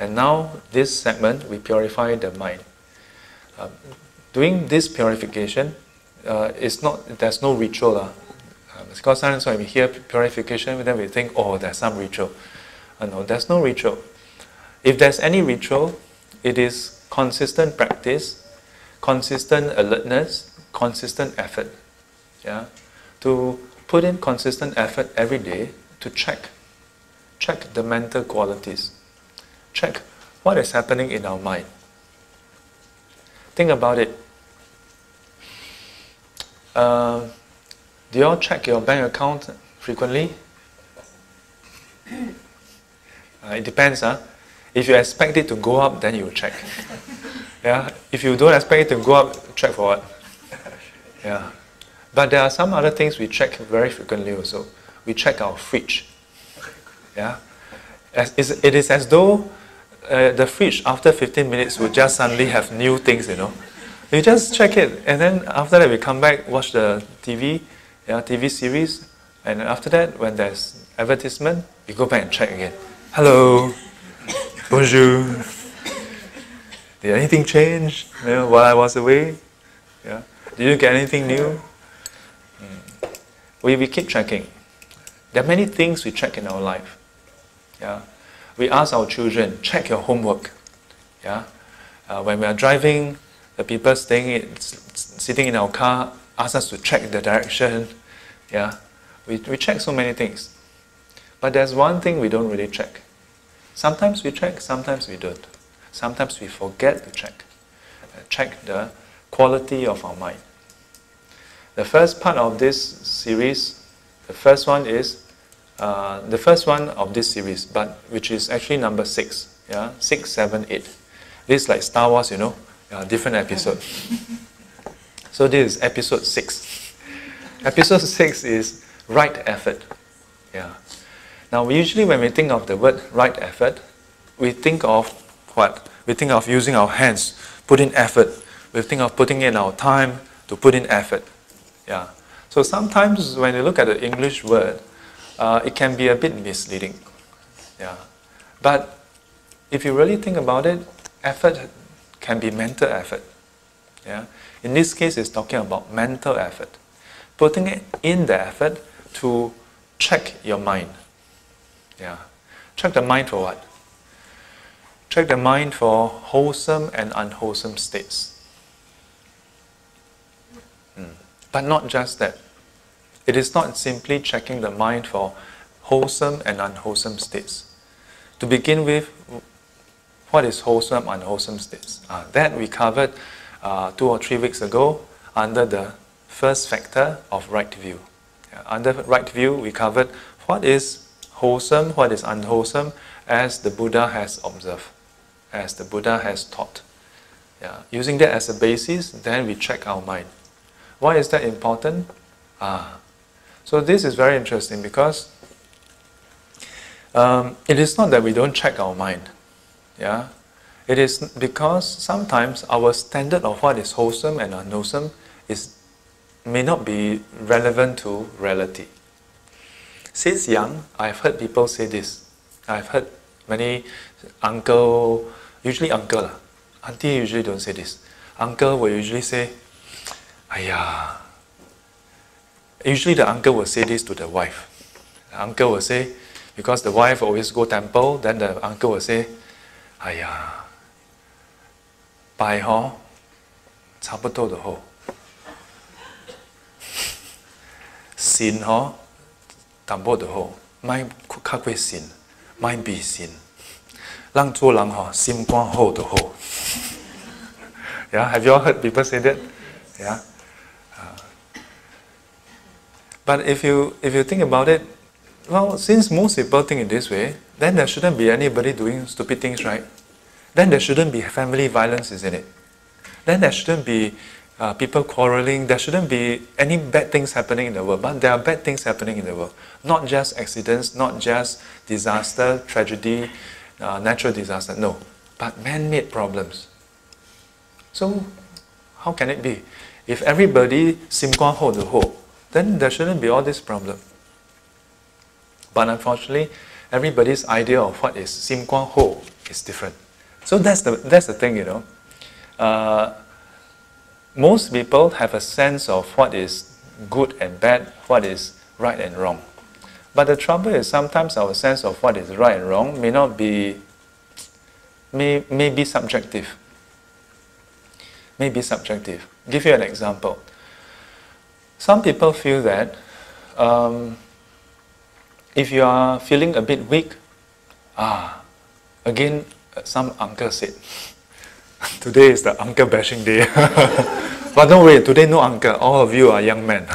And now, this segment, we purify the mind. Doing this purification, there's no ritual. Because sometimes when we hear purification, then we think, oh, there's some ritual. No, there's no ritual. If there's any ritual, it is consistent practice, consistent alertness, consistent effort. Yeah? To put in consistent effort every day to check the mental qualities. Check what is happening in our mind. Think about it. Do you all check your bank account frequently? It depends. If you expect it to go up, then you will check. Yeah? If you don't expect it to go up, check for what? Yeah. But there are some other things we check very frequently also. We check our fridge. Yeah? It is as though the fridge after 15 minutes will just suddenly have new things, you know. We just check it, and then after that we come back, watch the TV series, and after that, when there's advertisement, we go back and check again. Hello, bonjour. Did anything change while I was away? Yeah. Did you get anything new? We keep checking. There are many things we check in our life. Yeah. We ask our children, check your homework. Yeah. When we are driving, the people sitting in our car ask us to check the direction. Yeah. We check so many things. But there's one thing we don't really check. Sometimes we check, sometimes we don't. Sometimes we forget to check. Check the quality of our mind. The first part of this series, the first one of this series, but which is actually number 6. Yeah, 6, 7, 8. This is like Star Wars, you know, different episode. So this is episode 6. Episode 6 is right effort. Yeah. Now, usually when we think of the word right effort, we think of what? We think of using our hands, put in effort. We think of putting in our time to put in effort. Yeah. So sometimes when you look at the English word, it can be a bit misleading. Yeah. But if you really think about it, effort can be mental effort. Yeah. In this case, it's talking about mental effort. Putting it in the effort to check your mind. Yeah. Check the mind for what? Check the mind for wholesome and unwholesome states. But not just that. It is not simply checking the mind for wholesome and unwholesome states. To begin with, what is wholesome, unwholesome states? That we covered 2 or 3 weeks ago under the first factor of right view. Under right view, we covered what is wholesome, what is unwholesome, as the Buddha has observed, as the Buddha has taught. Using that as a basis, then we check our mind. Why is that important? So this is very interesting because it is not that we don't check our mind. Yeah? It is because sometimes our standard of what is wholesome and unwholesome may not be relevant to reality. Since young, I've heard people say this. I've heard many usually uncle, auntie usually don't say this. Uncle will usually say, "Aiya." Usually the uncle will say this to the wife. The uncle will say, because the wife always go temple, then the uncle will say, "Aiya, 拜嗬，差不多就好。善嗬，淡薄就好，咪較過善，咪避善。人做人嗬，心肝好就好。" Yeah, have you all heard people say that? Yeah. But if you think about it, well, since most people think in this way, then there shouldn't be anybody doing stupid things, right? Then there shouldn't be family violence, isn't it? Then there shouldn't be people quarreling. There shouldn't be any bad things happening in the world. But there are bad things happening in the world. Not just accidents, not just disaster, tragedy, natural disaster. No, but man-made problems. So, how can it be? If everybody sim guan ho de ho, then there shouldn't be all this problem. But unfortunately, everybody's idea of what is sim guan ho is different. So that's the thing, you know. Most people have a sense of what is good and bad, what is right and wrong. But the trouble is sometimes our sense of what is right and wrong may be subjective. May be subjective. Give you an example. Some people feel that if you are feeling a bit weak, again, some uncle said, today is the uncle bashing day. But don't worry, today no uncle, all of you are young men.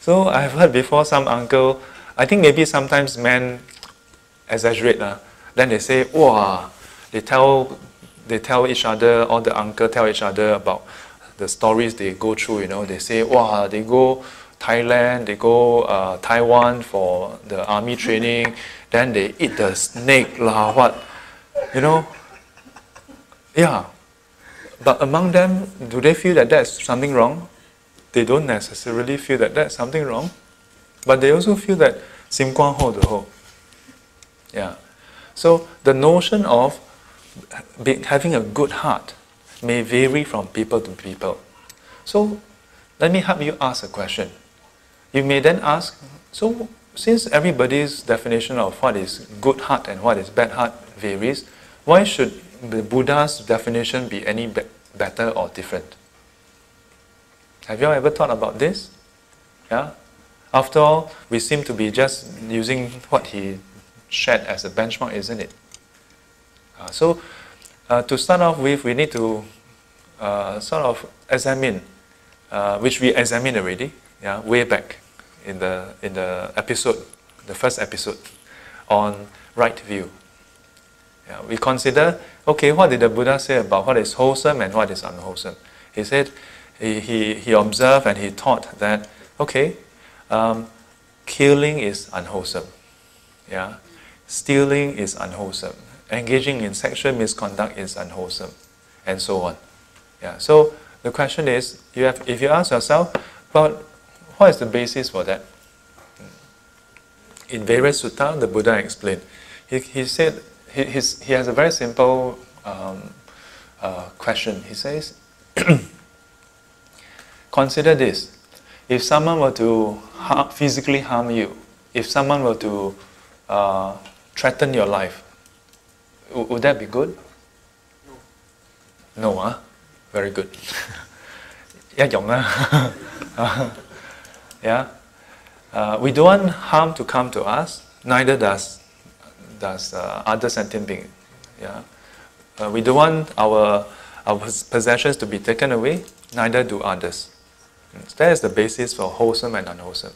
So I've heard before some uncle, I think maybe sometimes men exaggerate. Then they say, wow, they tell each other, all the uncle tell each other about the stories they go through, you know. They say, wow, they go Thailand, they go Taiwan for the army training, then they eat the snake, what, you know. Yeah. But among them, do they feel that that's something wrong? They don't necessarily feel that that's something wrong. But they also feel that sim guan ho de ho. Yeah. So the notion of having a good heart may vary from people to people. So let me help you ask a question. You may then ask, so since everybody's definition of what is good heart and what is bad heart varies, why should the Buddha's definition be any better or different? Have you ever thought about this? Yeah? After all, we seem to be just using what he shared as a benchmark, isn't it? So, to start off with, we need to sort of examine, which we examined already, yeah, way back in the episode, the first episode, on right view. Yeah, we consider, okay, what did the Buddha say about what is wholesome and what is unwholesome? He said, he observed and he taught that, okay, killing is unwholesome, yeah, stealing is unwholesome, engaging in sexual misconduct is unwholesome, and so on. Yeah. So the question is, if you ask yourself, well, what is the basis for that? In various sutta, the Buddha explained. He said he has a very simple question. He says, consider this: if someone were to physically harm you, if someone were to threaten your life, would that be good? No. No, very good. Yeah. We don't want harm to come to us. Neither does other sentient being. Yeah. We don't want our possessions to be taken away. Neither do others. That is the basis for wholesome and unwholesome.